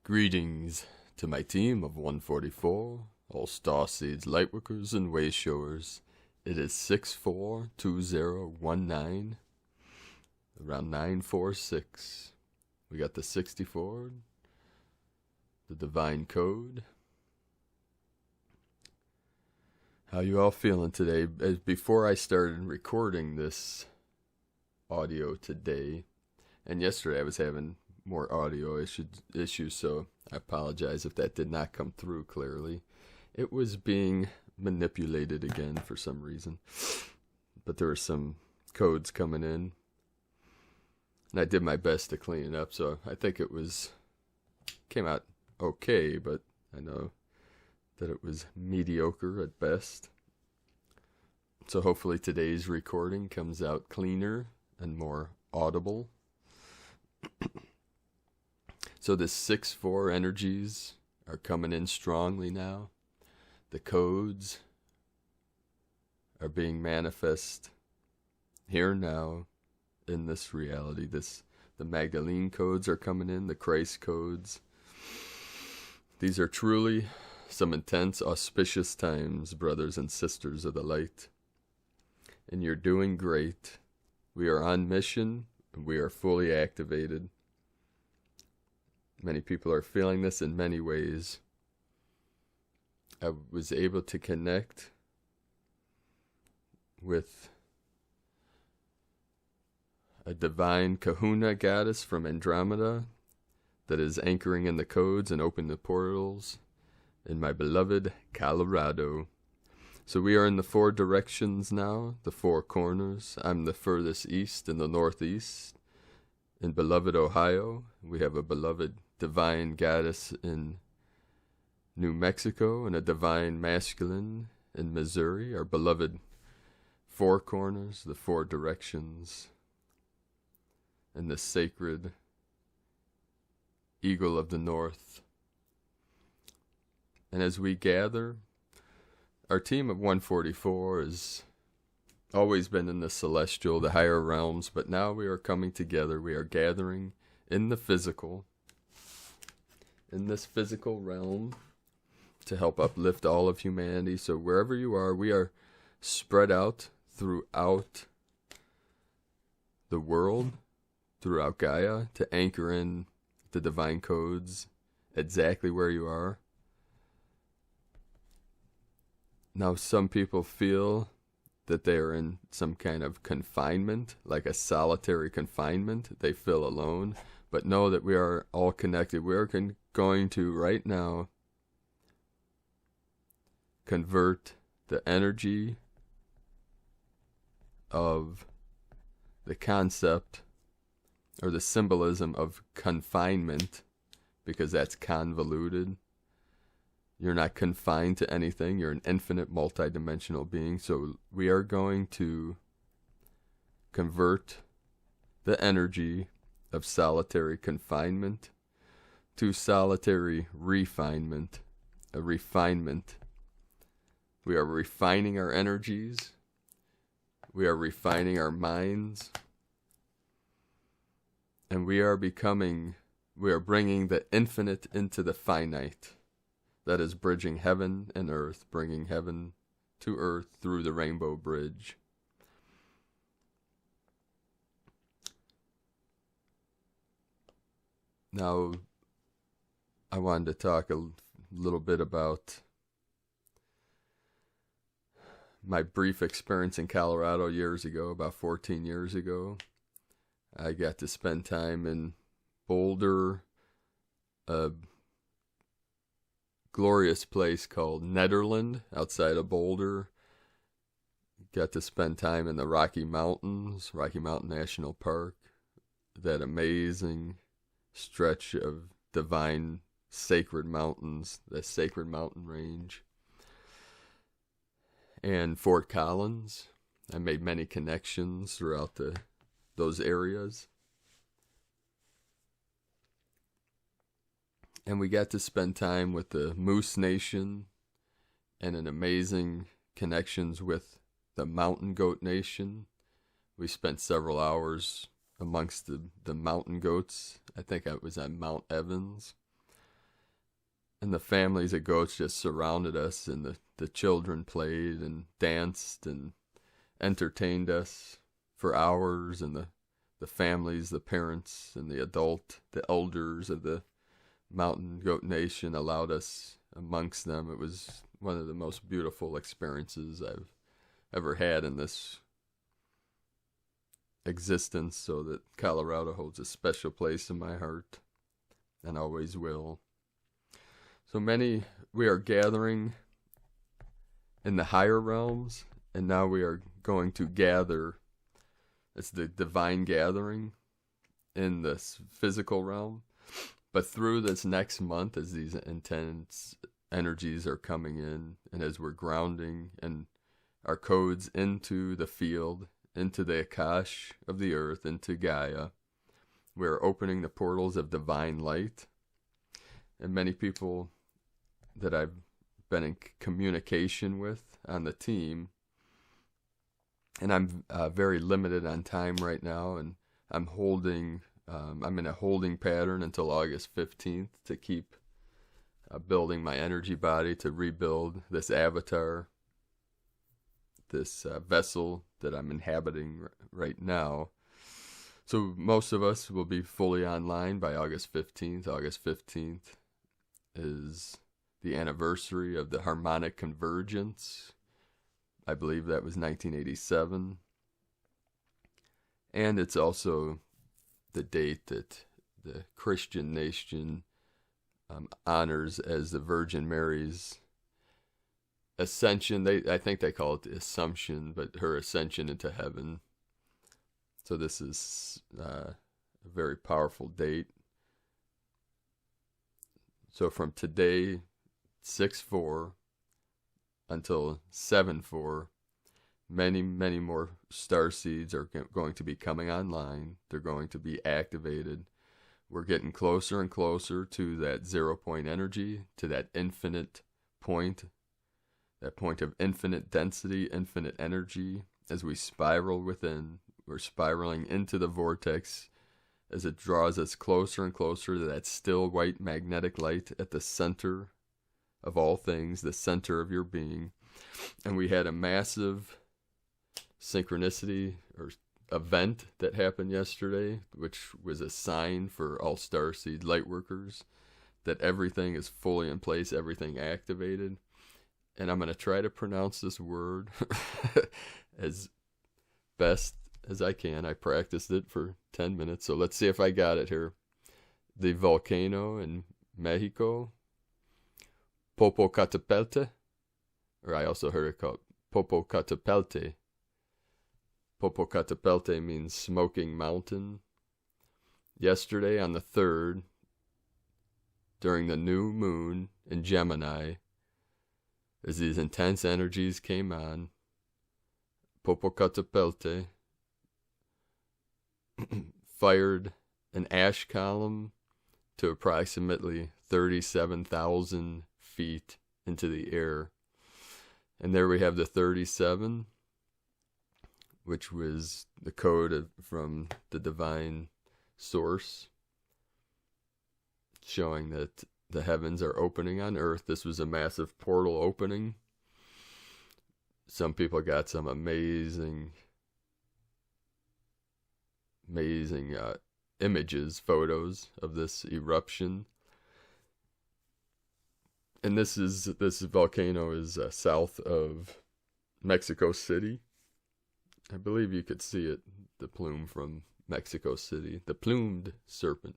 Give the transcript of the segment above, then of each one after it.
Greetings to my team of 144, all Starseeds, Lightworkers, and Wayshowers. It is 642019, around 946. We got the 64, the Divine Code. How you all feeling today? Before I started recording this audio today, and yesterday I was having more audio issues, so I apologize if that did not come through clearly. It was being manipulated again for some reason, but there were some codes coming in, and I did my best to clean it up, so I think came out okay, but I know that it was mediocre at best. So hopefully today's recording comes out cleaner and more audible. So the 6-4 energies are coming in strongly now. The codes are being manifest here now in this reality. The Magdalene codes are coming in, the Christ codes. These are truly some intense, auspicious times, brothers and sisters of the light. And you're doing great. We are on mission, and we are fully activated. Many people are feeling this in many ways. I was able to connect with a divine kahuna goddess from Andromeda that is anchoring in the codes and opening the portals in my beloved Colorado. So we are in the 4 directions now, the 4 corners. I'm the furthest east in the northeast. In beloved Ohio, we have a beloved divine goddess in New Mexico and a divine masculine in Missouri, our beloved 4 corners, the 4 directions, and the sacred eagle of the north. And as we gather, our team of 144 has always been in the celestial, the higher realms, but now we are coming together. We are gathering in the physical, in this physical realm, to help uplift all of humanity. So wherever you are, we are spread out throughout the world, throughout Gaia, to anchor in the divine codes exactly where you are. Now, some people feel that they are in some kind of confinement, like a solitary confinement. They feel alone, but know that we are all connected. We are going to, right now, convert the energy of the concept or the symbolism of confinement, because that's convoluted. You're not confined to anything. You're an infinite, multidimensional being. So we are going to convert the energy of solitary confinement to solitary refinement, a refinement. We are refining our energies. We are refining our minds. And we are bringing the infinite into the finite. That is bridging heaven and earth, bringing heaven to earth through the rainbow bridge. Now, I wanted to talk a little bit about my brief experience in Colorado years ago, about 14 years ago. I got to spend time in Boulder, a glorious place called Nederland outside of Boulder. Got to spend time in the Rocky Mountain National Park, that amazing stretch of divine sacred mountains, the sacred mountain range. And Fort Collins. I made many connections throughout those areas. And we got to spend time with the Moose Nation and an amazing connections with the Mountain Goat Nation. We spent several hours amongst the mountain goats. I think I was at Mount Evans. and the families of goats just surrounded us, and the children played and danced and entertained us for hours, and the families, the parents, and the elders of the Mountain Goat Nation allowed us amongst them. It was one of the most beautiful experiences I've ever had in this existence, so that Colorado holds a special place in my heart and always will. So we are gathering in the higher realms, and now we are going to gather. It's the divine gathering in this physical realm. But through this next month, as these intense energies are coming in, and as we're grounding and our codes into the field, into the Akash of the earth, into Gaia, we're opening the portals of divine light. And many people that I've been in communication with on the team, and I'm very limited on time right now, and I'm in a holding pattern until August 15th to keep building my energy body to rebuild this avatar, this vessel that I'm inhabiting right now. So most of us will be fully online by August 15th. August 15th is the anniversary of the harmonic convergence. I believe that was 1987. And it's also the date that the Christian nation honors as the Virgin Mary's ascension. I think they call it the Assumption, but her ascension into heaven. So this is a very powerful date. So from today, 6/4, until 7/4, many more starseeds are going to be coming online. They're going to be activated. We're getting closer and closer to that 0 point energy, to that infinite point, that point of infinite density, infinite energy. As we spiral within, we're spiraling into the vortex as it draws us closer and closer to that still white magnetic light at the center of all things, the center of your being. And we had a massive synchronicity or event that happened yesterday, which was a sign for all Starseed Lightworkers that everything is fully in place, everything activated. And I'm going to try to pronounce this word as best as I can. I practiced it for 10 minutes, so let's see if I got it here. The volcano in Mexico, Popocatépetl, or I also heard it called Popocatépetl. Popocatépetl means smoking mountain. Yesterday on the 3rd, during the new moon in Gemini, as these intense energies came on, Popocatépetl fired an ash column to approximately 37,000 feet into the air. And there we have the 37, which was the code from the divine source, showing that the heavens are opening on earth. This was a massive portal opening. Some people got some amazing images, photos of this eruption. And this volcano is south of Mexico City. I believe you could see it, the plume from Mexico City, the plumed serpent.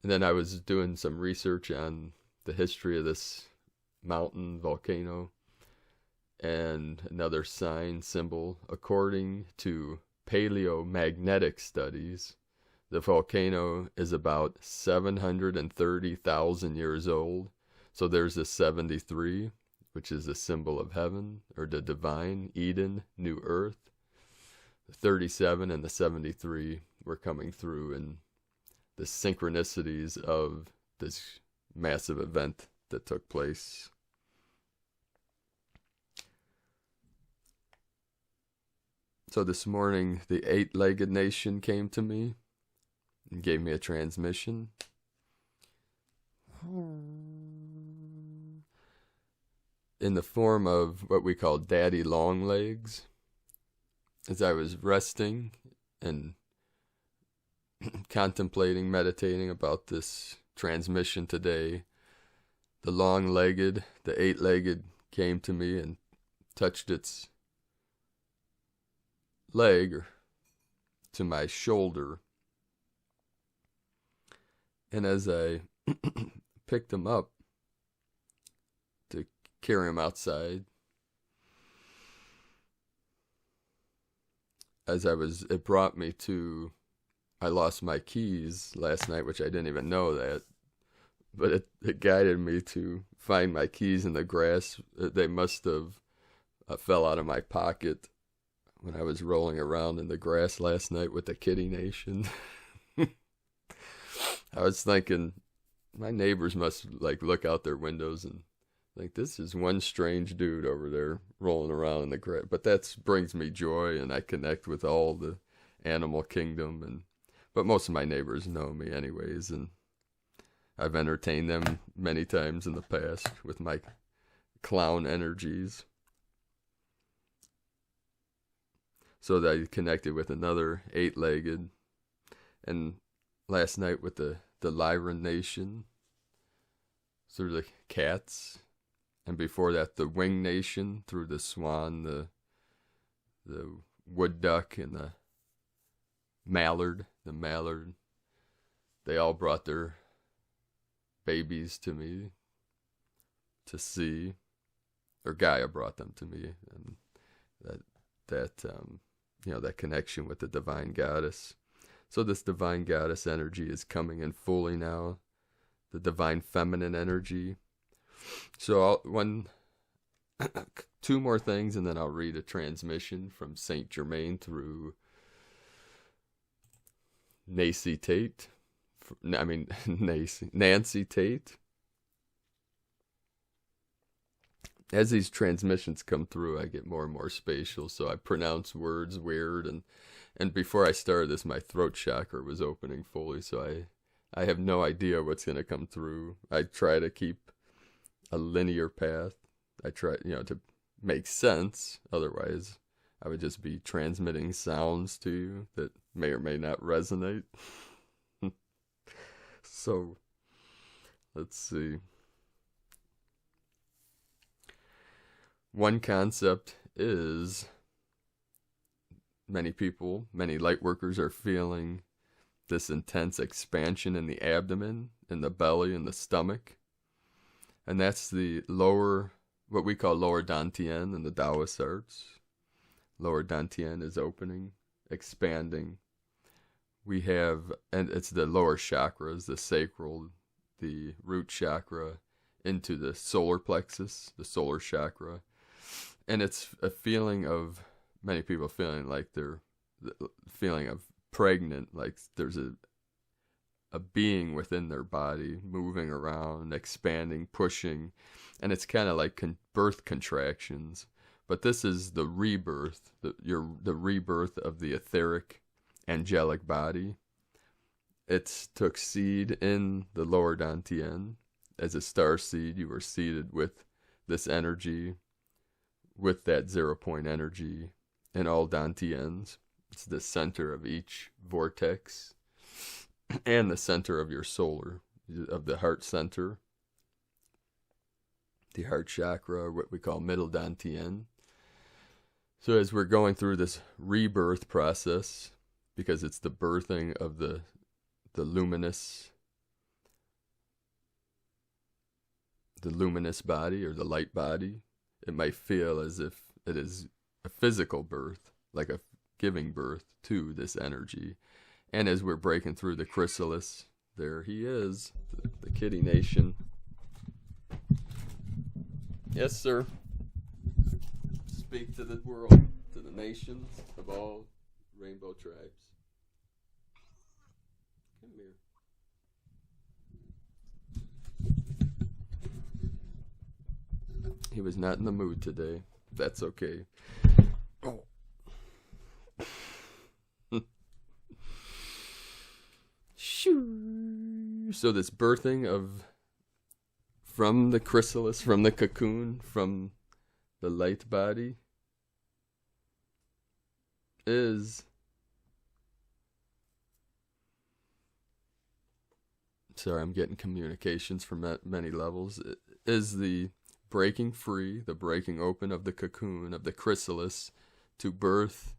And then I was doing some research on the history of this mountain volcano and another sign symbol. According to paleomagnetic studies, the volcano is about 730,000 years old. So there's the 73, which is the symbol of heaven, or the divine, Eden, new earth. The 37 and the 73 were coming through in the synchronicities of this massive event that took place. So this morning, the 8-legged nation came to me and gave me a transmission. in the form of what we call daddy long legs. As I was resting and contemplating, meditating about this transmission today, the long-legged, the eight-legged came to me and touched its leg to my shoulder. And as I picked him up to carry him outside, it brought me to, I lost my keys last night, which I didn't even know that, but it guided me to find my keys in the grass. They must have fell out of my pocket when I was rolling around in the grass last night with the Kitty Nation. I was thinking, my neighbors must look out their windows and think, this is one strange dude over there rolling around in the grass. But that brings me joy, and I connect with all the animal kingdom. But most of my neighbors know me anyways, and I've entertained them many times in the past with my clown energies. So that I connected with another eight-legged, and last night with the Lyran Nation, through the cats, and before that the Wing Nation, through the swan, the wood duck, and the mallard. They all brought their babies to me to see, or Gaia brought them to me, and that connection with the divine goddess. So this divine goddess energy is coming in fully now, the divine feminine energy. So two more things, and then I'll read a transmission from Saint Germain through Nancy Tate. As these transmissions come through, I get more and more spatial, so I pronounce words weird, and before I started this, my throat chakra was opening fully, so I have no idea what's going to come through. I try to keep a linear path. I try, to make sense, otherwise I would just be transmitting sounds to you that may or may not resonate. So, let's see. One concept is many Lightworkers are feeling this intense expansion in the abdomen, in the belly, in the stomach. And that's the what we call lower Dan Tien in the Taoist arts. Lower Dan Tien is opening, expanding. And it's the lower chakras, the sacral, the root chakra, into the solar plexus, the solar chakra. And it's a feeling of, many people feeling like they're feeling of pregnant, like there's a being within their body moving around, expanding, pushing, and it's kind of like birth contractions. But this is the rebirth, the rebirth of the etheric, angelic body. It took seed in the lower Dan Tien. As a starseed, you were seeded with this energy, with that 0 point energy in all Dan Tiens. It's the center of each vortex and the center of your solar, of the heart center, the heart chakra, what we call middle Dan Tien. So as we're going through this rebirth process, because it's the birthing of the luminous body, or the light body, it might feel as if it is a physical birth, like a giving birth to this energy. And as we're breaking through the chrysalis, there he is, the Kitty Nation. Yes, sir. Speak to the world, to the nations of all rainbow tribes. Come here. He was not in the mood today. That's okay. Oh. Shoo. So this birthing from the chrysalis, from the cocoon, from the light body is... Sorry, I'm getting communications from many levels. It is the breaking free, the breaking open of the cocoon, of the chrysalis, to birth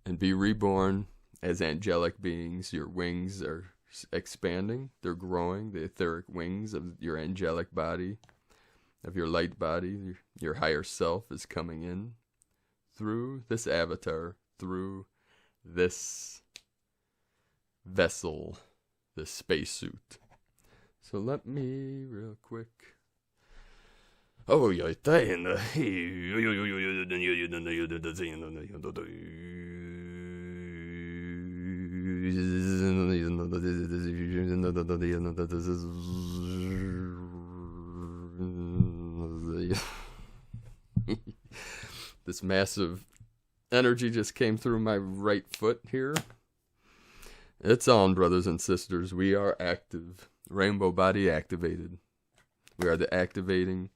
and be reborn as angelic beings. Your wings are expanding, they're growing, the etheric wings of your angelic body, of your light body, your higher self is coming in through this avatar, through this vessel, this spacesuit. So let me real quick. Oh, yeah, this massive energy just came through my right foot here. It's on, brothers and sisters. We are active. Rainbow body activated. We are activating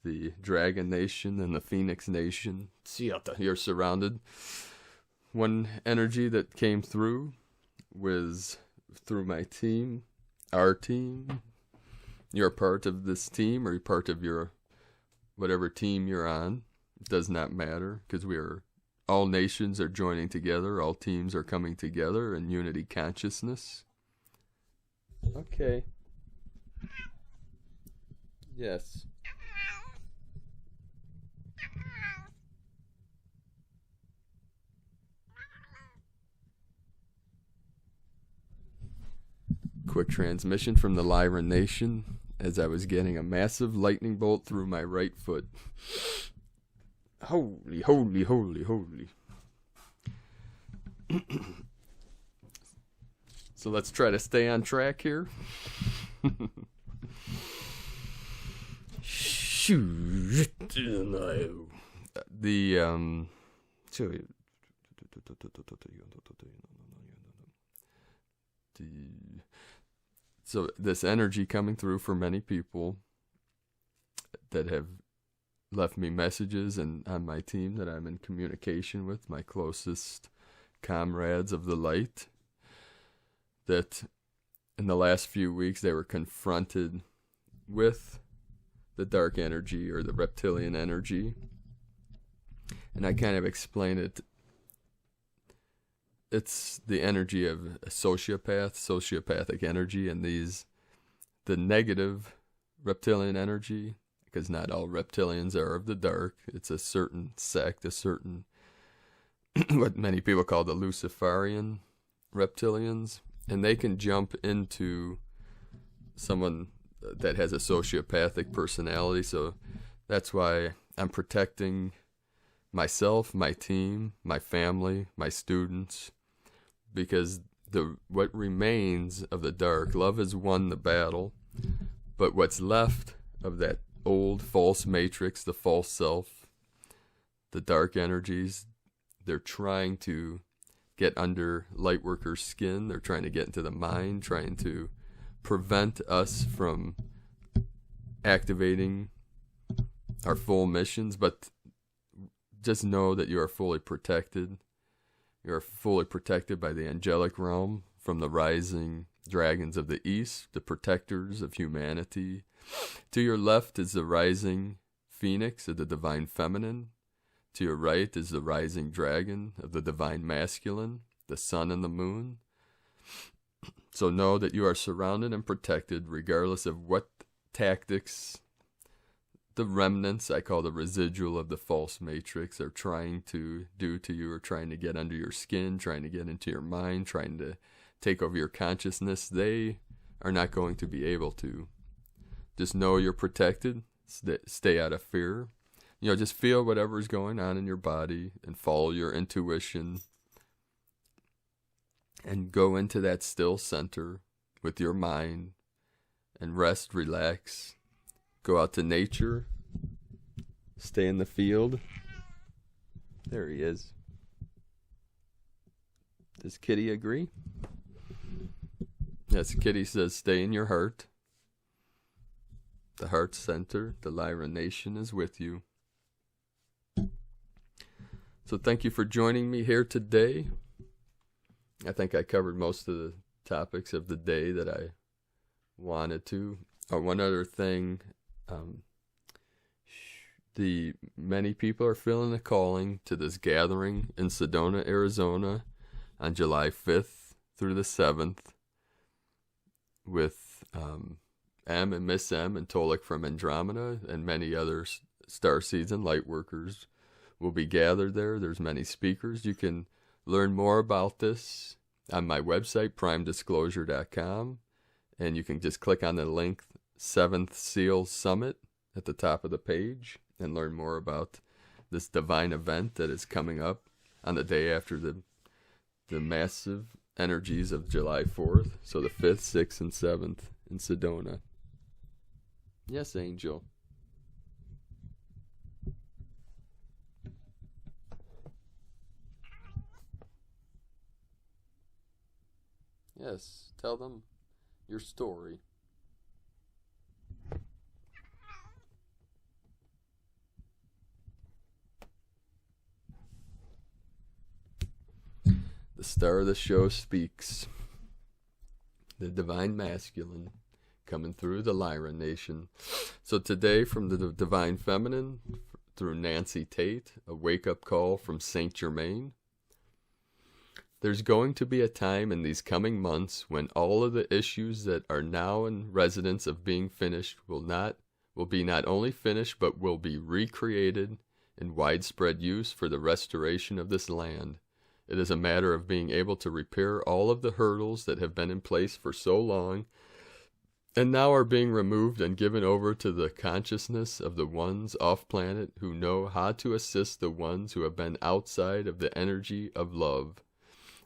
the Dragon Nation and the Phoenix Nation. You're surrounded. One energy that came through was through my team, our team. You're part of this team, or you're part of your whatever team you're on. It does not matter, because we are... All nations are joining together. All teams are coming together in unity consciousness. Okay. Yes. Quick transmission from the Lyran Nation as I was getting a massive lightning bolt through my right foot. Holy, holy, holy, holy. So let's try to stay on track here. So this energy coming through for many people that have left me messages, and on my team that I'm in communication with, my closest comrades of the light, that in the last few weeks they were confronted with the dark energy or the reptilian energy. And I kind of explain it. It's the energy of a sociopathic energy, and the negative reptilian energy, because not all reptilians are of the dark. It's a certain sect, a certain, what many people call the Luciferian reptilians, and they can jump into someone that has a sociopathic personality. So that's why I'm protecting myself, my team, my family, my students, because what remains of the dark, love has won the battle, but what's left of that old false matrix, the false self, the dark energies, they're trying to get under Lightworker's skin. They're trying to get into the mind, trying to prevent us from activating our full missions. But just know that you are fully protected. You are fully protected by the angelic realm from the rising dragons of the east, the protectors of humanity. To your left is the rising phoenix of the divine feminine. To your right is the rising dragon of the divine masculine, the sun and the moon. So know that you are surrounded and protected regardless of what tactics the remnants, I call the residual of the false matrix, are trying to do to you, or trying to get under your skin, trying to get into your mind, trying to take over your consciousness. They are not going to be able to. Just know you're protected. Stay out of fear. Just feel whatever's going on in your body and follow your intuition. And go into that still center with your mind and rest, relax. Go out to nature. Stay in the field. There he is. Does Kitty agree? Yes, Kitty says stay in your heart. the heart center, the Lyra Nation is with you. So thank you for joining me here today. I think I covered most of the topics of the day that I wanted to. One other thing, many people are feeling the calling to this gathering in Sedona, Arizona on July 5th through the 7th with M and Miss M and Tolik from Andromeda and many other Starseeds and Lightworkers will be gathered there. There's many speakers. You can learn more about this on my website, primedisclosure.com, and you can just click on the link 7th Seal Summit at the top of the page and learn more about this divine event that is coming up on the day after the massive energies of July 4th. So the 5th, 6th, and 7th in Sedona. Yes, Angel. Yes, tell them your story. The star of the show speaks. The divine masculine coming through the Lyra Nation. So today from the divine feminine through Nancy Tate, a wake-up call from Saint Germain. There's going to be a time in these coming months when all of the issues that are now in residence of being finished will be not only finished but will be recreated in widespread use for the restoration of this land. It is a matter of being able to repair all of the hurdles that have been in place for so long and now are being removed and given over to the consciousness of the ones off-planet who know how to assist the ones who have been outside of the energy of love.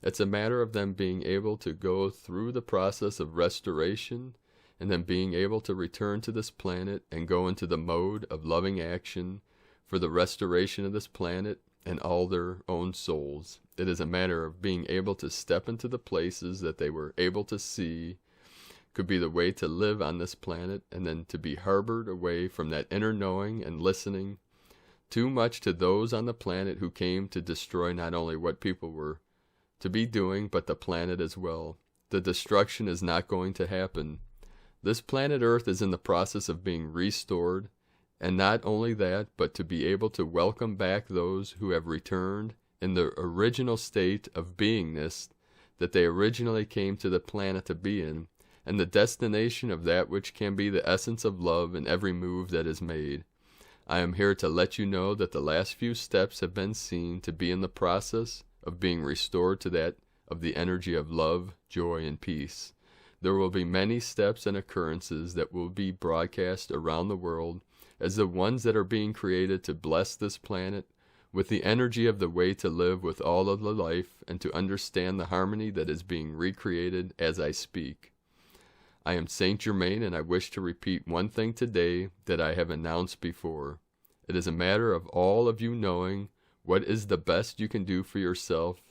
It's a matter of them being able to go through the process of restoration and then being able to return to this planet and go into the mode of loving action for the restoration of this planet and all their own souls. It is a matter of being able to step into the places that they were able to see could be the way to live on this planet, and then to be harbored away from that inner knowing and listening too much to those on the planet who came to destroy not only what people were to be doing, but the planet as well. The destruction is not going to happen. This planet Earth is in the process of being restored, and not only that, but to be able to welcome back those who have returned in the original state of beingness that they originally came to the planet to be in, and the destination of that which can be the essence of love in every move that is made. I am here to let you know that the last few steps have been seen to be in the process of being restored to that of the energy of love, joy, and peace. There will be many steps and occurrences that will be broadcast around the world as the ones that are being created to bless this planet with the energy of the way to live with all of the life and to understand the harmony that is being recreated as I speak. I am Saint Germain, and I wish to repeat one thing today that I have announced before. It is a matter of all of you knowing what is the best you can do for yourself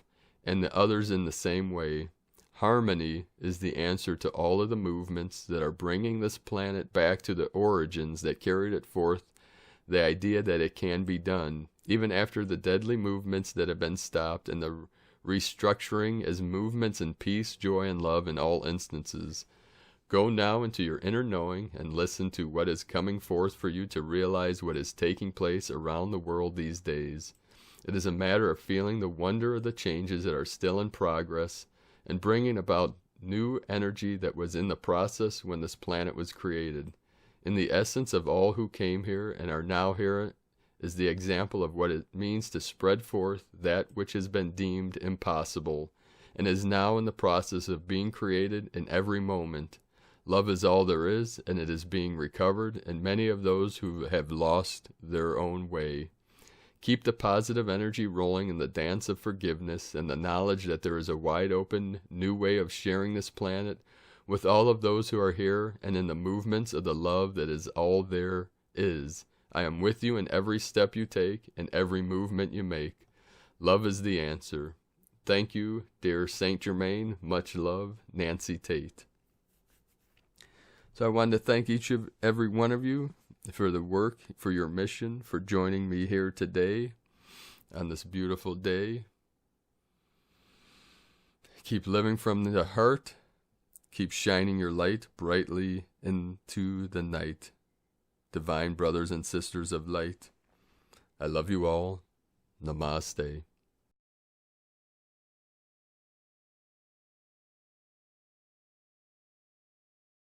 and the others in the same way. Harmony is the answer to all of the movements that are bringing this planet back to the origins that carried it forth, the idea that it can be done, even after the deadly movements that have been stopped and the restructuring as movements in peace, joy, and love in all instances. Go now into your inner knowing and listen to what is coming forth for you to realize what is taking place around the world these days. It is a matter of feeling the wonder of the changes that are still in progress and bringing about new energy that was in the process when this planet was created. In the essence of all who came here and are now here is the example of what it means to spread forth that which has been deemed impossible and is now in the process of being created in every moment. Love is all there is, and it is being recovered, and many of those who have lost their own way. Keep the positive energy rolling in the dance of forgiveness and the knowledge that there is a wide open new way of sharing this planet with all of those who are here and in the movements of the love that is all there is. I am with you in every step you take and every movement you make. Love is the answer. Thank you, dear Saint Germain. Much love, Nancy Tate. So I wanted to thank every one of you for the work, for your mission, for joining me here today on this beautiful day. Keep living from the heart. Keep shining your light brightly into the night. Divine brothers and sisters of light, I love you all. Namaste.